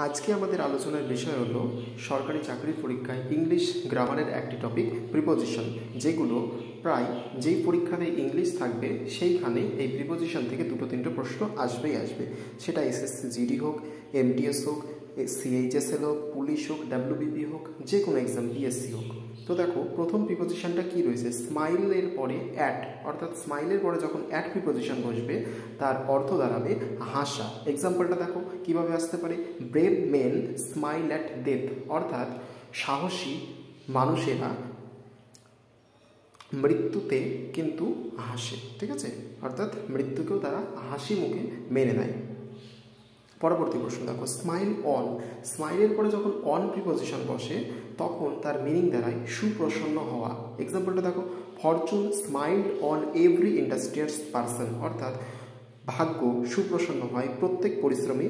আজকে আমাদের আলোচনার বিষয় হলো সরকারি চাকরির পরীক্ষায় ইংলিশ গ্রামারের একটি টপিক প্রিপোজিশন, যেগুলো প্রায় যেই পরীক্ষাতে ইংলিশ থাকবে সেইখানে এই প্রিপোজিশন থেকে দুটো তিনটে প্রশ্ন আসবেই আসবে। সেটা এসএসসি জিডি হোক, এমটিএস হোক, সিএইচএসএল হোক, পুলিশ হোক, ডাব্লিউবিপি হোক, যে কোনো এক্সাম, পিএসসি হোক। তো দেখো প্রথম প্রিপোজিশনটা কি রয়েছে, স্মাইলের পরে অ্যাট, অর্থাৎ স্মাইলের পরে যখন অ্যাট প্রিপোজিশন বসবে তার অর্থ দাঁড়াবে হাসা। এক্সাম্পলটা দেখো কিভাবে আসতে পারে, brave men smile at death, অর্থাৎ সাহসী মানুষেরা মৃত্যুতে কিন্তু হাসে। ঠিক আছে, অর্থাৎ মৃত্যুকেও তারা হাসি মুখে মেনে নেয়। পরবর্তী প্রশ্ন দেখো, স্মাইল অন, স্মাইলের পরে যখন অন প্রিপোজিশন বসে তখন তার মিনিং দাঁড়ায় সুপ্রসন্ন হওয়া। এক্সাম্পলটা দেখো, Fortune smiled on every industrious person, অর্থাৎ ভাগ্য সুপ্রসন্ন হয় প্রত্যেক পরিশ্রমী